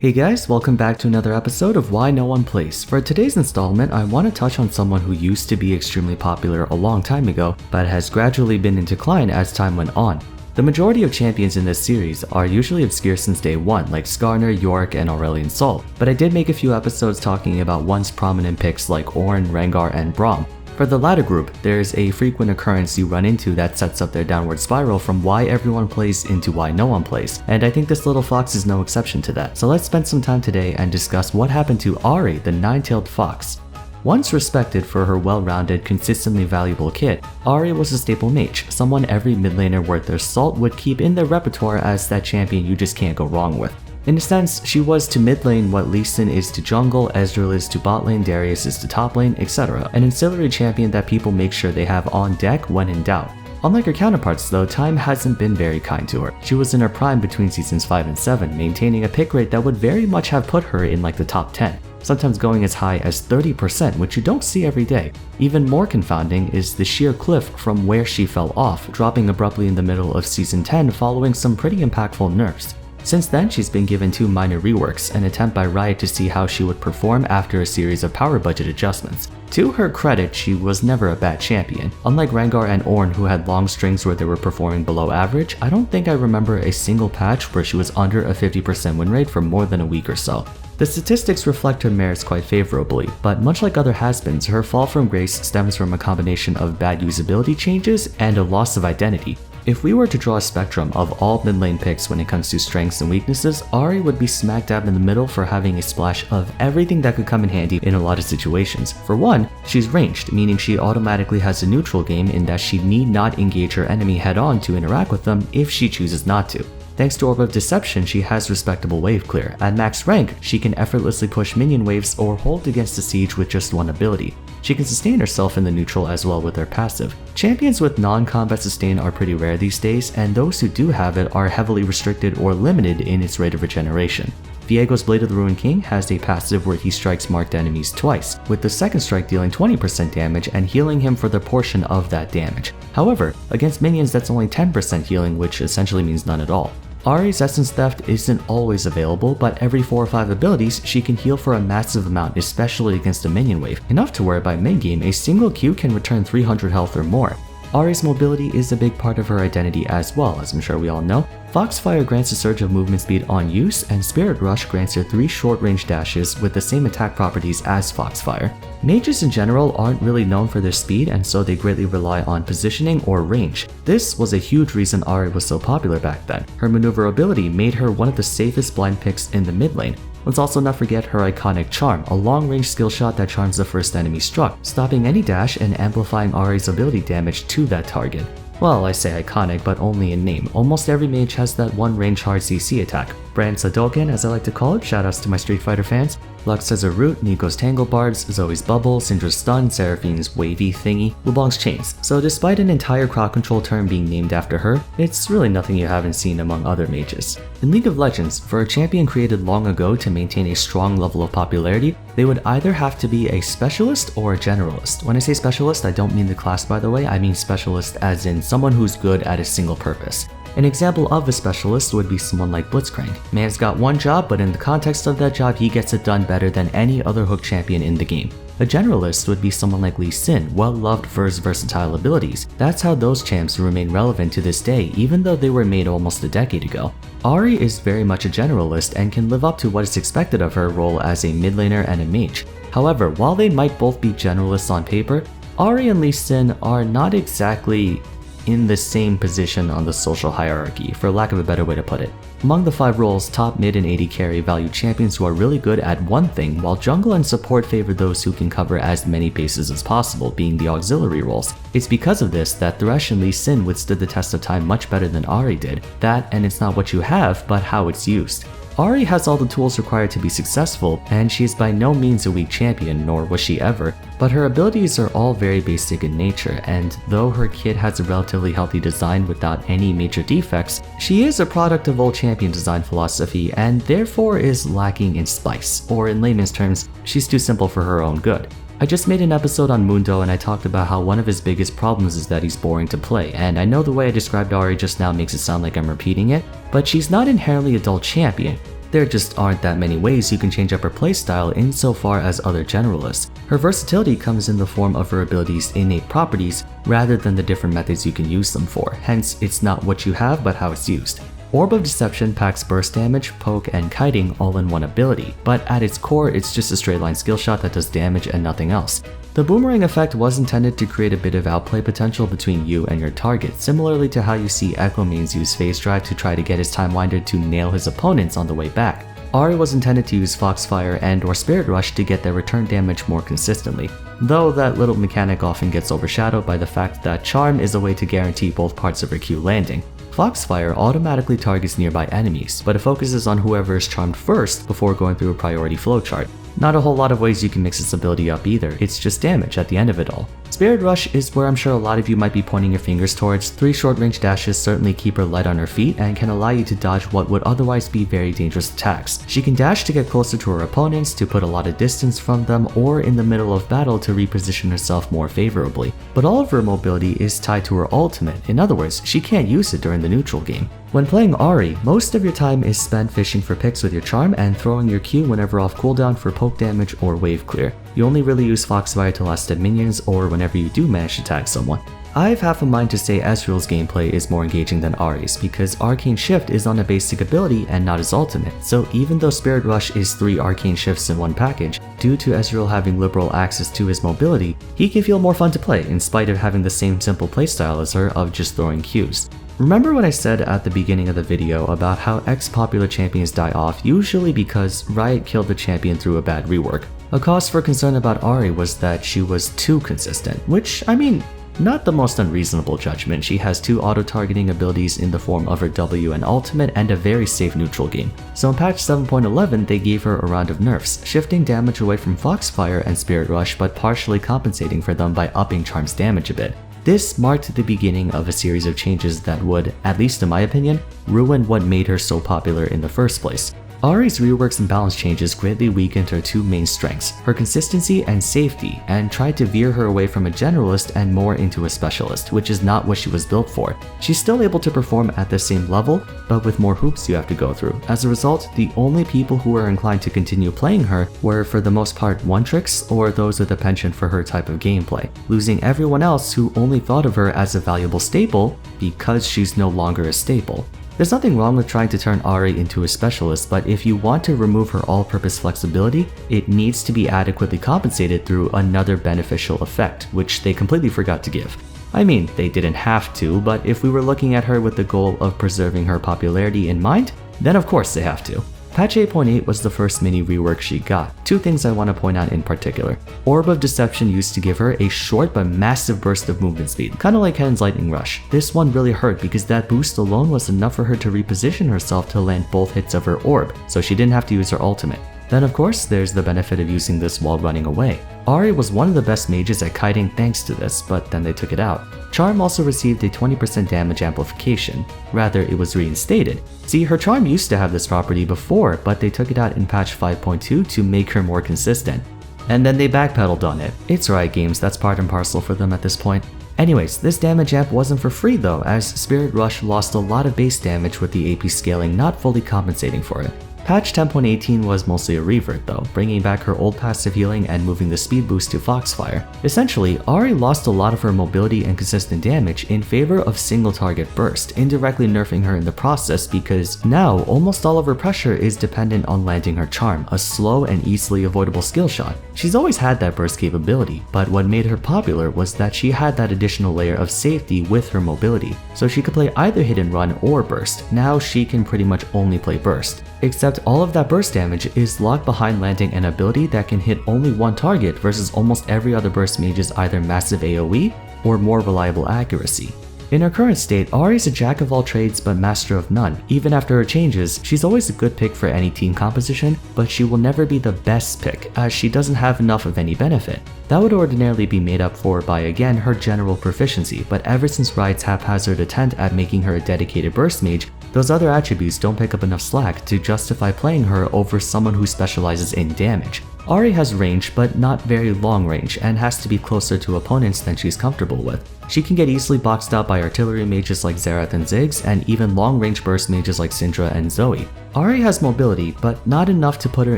Hey guys, welcome back to another episode of Why No One Plays. For today's installment, I want to touch on someone who used to be extremely popular a long time ago, but has gradually been in decline as time went on. The majority of champions in this series are usually obscure since day one, like Skarner, Yorick, and Aurelion Sol, but I did make a few episodes talking about once prominent picks like Ornn, Rengar, and Braum. For the latter group, there's a frequent occurrence you run into that sets up their downward spiral from why everyone plays into why no one plays, and I think this little fox is no exception to that. So let's spend some time today and discuss what happened to Ahri, the nine-tailed fox. Once respected for her well-rounded, consistently valuable kit, Ahri was a staple mage, someone every mid laner worth their salt would keep in their repertoire as that champion you just can't go wrong with. In a sense, she was to mid lane what Lee Sin is to jungle, Ezreal is to bot lane, Darius is to top lane, etc. An ancillary champion that people make sure they have on deck when in doubt. Unlike her counterparts though, time hasn't been very kind to her. She was in her prime between seasons 5 and 7, maintaining a pick rate that would very much have put her in like the top 10, sometimes going as high as 30%, which you don't see every day. Even more confounding is the sheer cliff from where she fell off, dropping abruptly in the middle of season 10 following some pretty impactful nerfs. Since then, she's been given 2 minor reworks, an attempt by Riot to see how she would perform after a series of power budget adjustments. To her credit, she was never a bad champion. Unlike Rengar and Ornn, who had long strings where they were performing below average, I don't think I remember a single patch where she was under a 50% win rate for more than a week or so. The statistics reflect her merits quite favorably, but much like other has-beens, her fall from grace stems from a combination of bad usability changes and a loss of identity. If we were to draw a spectrum of all mid lane picks when it comes to strengths and weaknesses, Ahri would be smack dab in the middle for having a splash of everything that could come in handy in a lot of situations. For one, she's ranged, meaning she automatically has a neutral game in that she need not engage her enemy head-on to interact with them if she chooses not to. Thanks to Orb of Deception, she has respectable wave clear. At max rank, she can effortlessly push minion waves or hold against a siege with just one ability. She can sustain herself in the neutral as well with her passive. Champions with non-combat sustain are pretty rare these days, and those who do have it are heavily restricted or limited in its rate of regeneration. Viego's Blade of the Ruined King has a passive where he strikes marked enemies twice, with the second strike dealing 20% damage and healing him for the portion of that damage. However, against minions that's only 10% healing, which essentially means none at all. Ahri's Essence Theft isn't always available, but every 4 or 5 abilities, she can heal for a massive amount, especially against a minion wave, enough to where by mid-game, a single Q can return 300 health or more. Ahri's mobility is a big part of her identity as well, as I'm sure we all know. Foxfire grants a surge of movement speed on use, and Spirit Rush grants her 3 short-range dashes with the same attack properties as Foxfire. Mages in general aren't really known for their speed, and so they greatly rely on positioning or range. This was a huge reason Ahri was so popular back then. Her maneuverability made her one of the safest blind picks in the mid lane. Let's also not forget her iconic Charm, a long-range skill shot that charms the first enemy struck, stopping any dash and amplifying Ahri's ability damage to that target. Well, I say iconic, but only in name. Almost every mage has that one range hard CC attack. Brand Sadoken, as I like to call it, shoutouts to my Street Fighter fans. Lux has a root, Nico's Tangle Bards, Zoe's Bubble, Syndra's Stun, Seraphine's Wavy Thingy, Leblanc's Chains. So despite an entire crowd control term being named after her, it's really nothing you haven't seen among other mages. In League of Legends, for a champion created long ago to maintain a strong level of popularity, they would either have to be a specialist or a generalist. When I say specialist, I don't mean the class by the way, I mean specialist as in someone who's good at a single purpose. An example of a specialist would be someone like Blitzcrank. Man's got one job, but in the context of that job, he gets it done better than any other hook champion in the game. A generalist would be someone like Lee Sin, well-loved for his versatile abilities. That's how those champs remain relevant to this day, even though they were made almost a decade ago. Ahri is very much a generalist and can live up to what is expected of her role as a mid laner and a mage. However, while they might both be generalists on paper, Ahri and Lee Sin are not exactly in the same position on the social hierarchy, for lack of a better way to put it. Among the 5 roles, top, mid, and AD carry value champions who are really good at one thing, while jungle and support favor those who can cover as many bases as possible, being the auxiliary roles. It's because of this that Thresh and Lee Sin withstood the test of time much better than Ahri did. That, and it's not what you have, but how it's used. Ahri has all the tools required to be successful, and she is by no means a weak champion, nor was she ever, but her abilities are all very basic in nature, and though her kit has a relatively healthy design without any major defects, she is a product of old champion design philosophy and therefore is lacking in spice, or in layman's terms, she's too simple for her own good. I just made an episode on Mundo and I talked about how one of his biggest problems is that he's boring to play, and I know the way I described Ahri just now makes it sound like I'm repeating it, but she's not inherently a dull champion. There just aren't that many ways you can change up her playstyle insofar as other generalists. Her versatility comes in the form of her abilities' innate properties rather than the different methods you can use them for, hence it's not what you have but how it's used. Orb of Deception packs burst damage, poke, and kiting all in one ability, but at its core it's just a straight line skill shot that does damage and nothing else. The boomerang effect was intended to create a bit of outplay potential between you and your target, similarly to how you see Echo mains use Phase Drive to try to get his Time Winder to nail his opponents on the way back. Ahri was intended to use Foxfire and or Spirit Rush to get their return damage more consistently, though that little mechanic often gets overshadowed by the fact that Charm is a way to guarantee both parts of her Q landing. Foxfire automatically targets nearby enemies, but it focuses on whoever is charmed first before going through a priority flowchart. Not a whole lot of ways you can mix this ability up either, it's just damage at the end of it all. Spirit Rush is where I'm sure a lot of you might be pointing your fingers towards. 3 short-range dashes certainly keep her light on her feet and can allow you to dodge what would otherwise be very dangerous attacks. She can dash to get closer to her opponents, to put a lot of distance from them, or in the middle of battle to reposition herself more favorably. But all of her mobility is tied to her ultimate, in other words, she can't use it during the neutral game. When playing Ahri, most of your time is spent fishing for picks with your charm and throwing your Q whenever off cooldown for poke damage or wave clear. You only really use Foxfire to last dead minions or whenever you do manage to tag someone. I have half a mind to say Ezreal's gameplay is more engaging than Ahri's because Arcane Shift is on a basic ability and not his ultimate, so even though Spirit Rush is 3 Arcane Shifts in one package, due to Ezreal having liberal access to his mobility, he can feel more fun to play in spite of having the same simple playstyle as her of just throwing Qs. Remember what I said at the beginning of the video about how ex-popular champions die off usually because Riot killed the champion through a bad rework? A cause for concern about Ahri was that she was too consistent, which, I mean, not the most unreasonable judgment. She has 2 auto-targeting abilities in the form of her W and ultimate and a very safe neutral game. So in patch 7.11 they gave her a round of nerfs, shifting damage away from Foxfire and Spirit Rush but partially compensating for them by upping Charm's damage a bit. This marked the beginning of a series of changes that would, at least in my opinion, ruin what made her so popular in the first place. Ahri's reworks and balance changes greatly weakened her 2 main strengths, her consistency and safety, and tried to veer her away from a generalist and more into a specialist, which is not what she was built for. She's still able to perform at the same level, but with more hoops you have to go through. As a result, the only people who were inclined to continue playing her were for the most part one-tricks or those with a penchant for her type of gameplay, losing everyone else who only thought of her as a valuable staple because she's no longer a staple. There's nothing wrong with trying to turn Ahri into a specialist, but if you want to remove her all-purpose flexibility, it needs to be adequately compensated through another beneficial effect, which they completely forgot to give. I mean, they didn't have to, but if we were looking at her with the goal of preserving her popularity in mind, then of course they have to. Patch 8.8 was the first mini rework she got. 2 things I want to point out in particular. Orb of Deception used to give her a short but massive burst of movement speed, kinda like Hen's Lightning Rush. This one really hurt because that boost alone was enough for her to reposition herself to land both hits of her orb, so she didn't have to use her ultimate. Then of course, there's the benefit of using this while running away. Ahri was one of the best mages at kiting thanks to this, but then they took it out. Charm also received a 20% damage amplification. Rather, it was reinstated. See, her Charm used to have this property before, but they took it out in patch 5.2 to make her more consistent. And then they backpedaled on it. It's Riot Games, that's part and parcel for them at this point. Anyways, this damage amp wasn't for free though, as Spirit Rush lost a lot of base damage with the AP scaling not fully compensating for it. Patch 10.18 was mostly a revert though, bringing back her old passive healing and moving the speed boost to Foxfire. Essentially, Ahri lost a lot of her mobility and consistent damage in favor of single target burst, indirectly nerfing her in the process because now almost all of her pressure is dependent on landing her charm, a slow and easily avoidable skill shot. She's always had that burst capability, but what made her popular was that she had that additional layer of safety with her mobility, so she could play either hit and run or burst. Now she can pretty much only play burst. Except all of that burst damage is locked behind landing an ability that can hit only one target versus almost every other burst mage's either massive AoE or more reliable accuracy. In her current state, Ahri's a jack of all trades but master of none. Even after her changes, she's always a good pick for any team composition, but she will never be the best pick as she doesn't have enough of any benefit. That would ordinarily be made up for by again her general proficiency, but ever since Riot's haphazard attempt at making her a dedicated burst mage, those other attributes don't pick up enough slack to justify playing her over someone who specializes in damage. Ahri has range, but not very long range, and has to be closer to opponents than she's comfortable with. She can get easily boxed out by artillery mages like Xerath and Ziggs, and even long-range burst mages like Syndra and Zoe. Ahri has mobility, but not enough to put her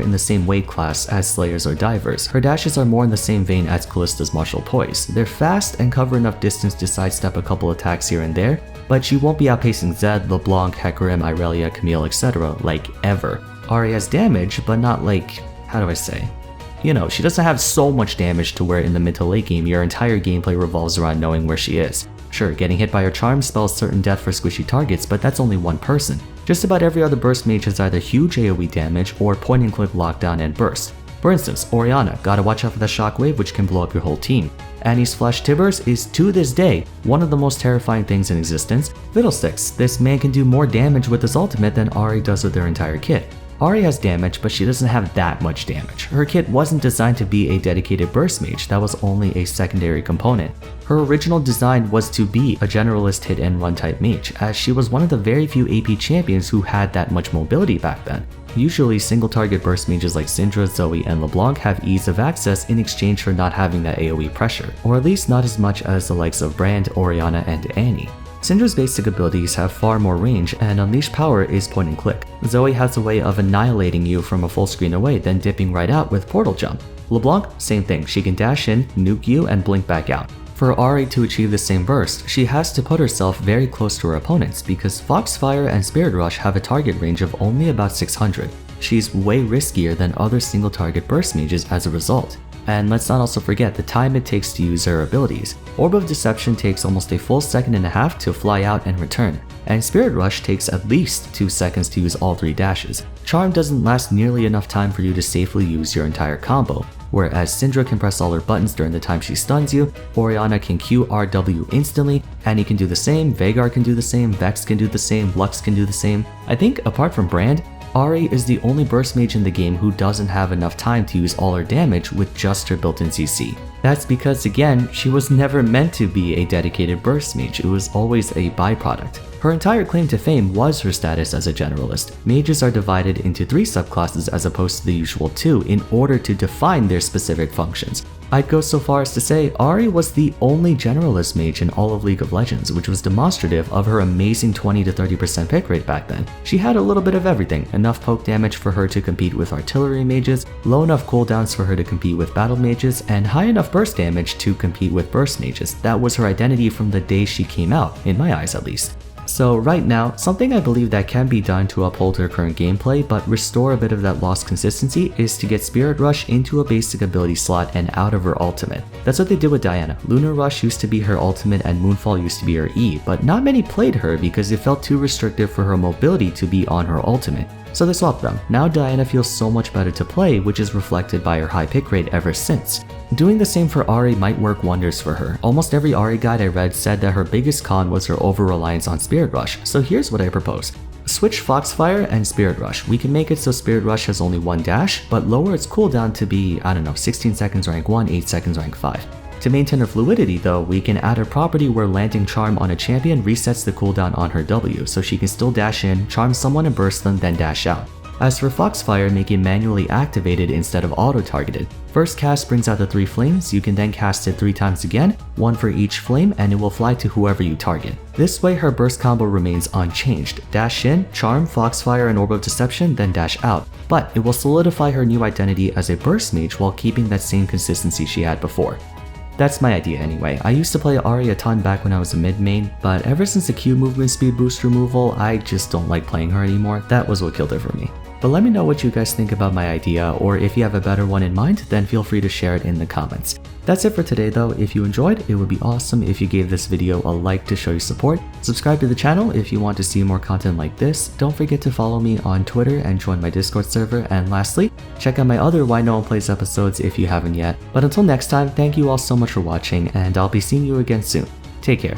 in the same weight class as Slayers or Divers. Her dashes are more in the same vein as Kallista's martial poise. They're fast and cover enough distance to sidestep a couple attacks here and there, but she won't be outpacing Zed, LeBlanc, Hecarim, Irelia, Camille, etc. like ever. Ahri has damage, but not like, how do I say? You know, she doesn't have so much damage to where in the mid to late game your entire gameplay revolves around knowing where she is. Sure, getting hit by her charm spells certain death for squishy targets, but that's only one person. Just about every other burst mage has either huge AoE damage or point and click lockdown and burst. For instance, Orianna, gotta watch out for that shockwave which can blow up your whole team. Annie's Flash Tibbers is to this day one of the most terrifying things in existence. Fiddlesticks, this man can do more damage with his ultimate than Ahri does with their entire kit. Ahri has damage, but she doesn't have that much damage. Her kit wasn't designed to be a dedicated burst mage, that was only a secondary component. Her original design was to be a generalist hit and run type mage, as she was one of the very few AP champions who had that much mobility back then. Usually single target burst mages like Syndra, Zoe, and LeBlanc have ease of access in exchange for not having that AoE pressure, or at least not as much as the likes of Brand, Orianna, and Annie. Syndra's basic abilities have far more range, and Unleash Power is point and click. Zoe has a way of annihilating you from a full screen away, then dipping right out with Portal Jump. LeBlanc, same thing, she can dash in, nuke you, and blink back out. For Ahri to achieve the same burst, she has to put herself very close to her opponents because Foxfire and Spirit Rush have a target range of only about 600. She's way riskier than other single target burst mages as a result. And let's not also forget the time it takes to use her abilities. Orb of Deception takes almost a full second and a half to fly out and return, and Spirit Rush takes at least 2 seconds to use all 3 dashes. Charm doesn't last nearly enough time for you to safely use your entire combo, whereas Syndra can press all her buttons during the time she stuns you, Orianna can QRW instantly, Annie can do the same, Veigar can do the same, Vex can do the same, Lux can do the same. I think apart from Brand, Ahri is the only burst mage in the game who doesn't have enough time to use all her damage with just her built-in CC. That's because, again, she was never meant to be a dedicated burst mage, it was always a byproduct. Her entire claim to fame was her status as a generalist. Mages are divided into 3 subclasses as opposed to the usual 2 in order to define their specific functions. I'd go so far as to say Ahri was the only generalist mage in all of League of Legends, which was demonstrative of her amazing 20 to 30% pick rate back then. She had a little bit of everything, enough poke damage for her to compete with artillery mages, low enough cooldowns for her to compete with battle mages, and high enough burst damage to compete with burst mages. That was her identity from the day she came out, in my eyes at least. So right now, something I believe that can be done to uphold her current gameplay but restore a bit of that lost consistency is to get Spirit Rush into a basic ability slot and out of her ultimate. That's what they did with Diana. Lunar Rush used to be her ultimate and Moonfall used to be her E, but not many played her because it felt too restrictive for her mobility to be on her ultimate. So they swapped them. Now Diana feels so much better to play, which is reflected by her high pick rate ever since. Doing the same for Ahri might work wonders for her. Almost every Ahri guide I read said that her biggest con was her over-reliance on Spirit Rush, so here's what I propose. Switch Foxfire and Spirit Rush. We can make it so Spirit Rush has only 1 dash, but lower its cooldown to be, 16 seconds rank 1, 8 seconds rank 5. To maintain her fluidity though, we can add a property where landing Charm on a champion resets the cooldown on her W, so she can still dash in, charm someone and burst them, then dash out. As for Foxfire, make it manually activated instead of auto-targeted. First cast brings out the 3 flames, you can then cast it 3 times again, 1 for each flame, and it will fly to whoever you target. This way her burst combo remains unchanged. Dash in, charm, Foxfire, and Orb of Deception, then dash out. But it will solidify her new identity as a burst mage while keeping that same consistency she had before. That's my idea anyway. I used to play Ahri a ton back when I was a mid main, but ever since the Q movement speed boost removal, I just don't like playing her anymore. That was what killed her for me. But let me know what you guys think about my idea, or if you have a better one in mind, then feel free to share it in the comments. That's it for today though. If you enjoyed, it would be awesome if you gave this video a like to show your support. Subscribe to the channel if you want to see more content like this. Don't forget to follow me on Twitter and join my Discord server. And lastly, check out my other Why No One Plays episodes if you haven't yet. But until next time, thank you all so much for watching, and I'll be seeing you again soon. Take care.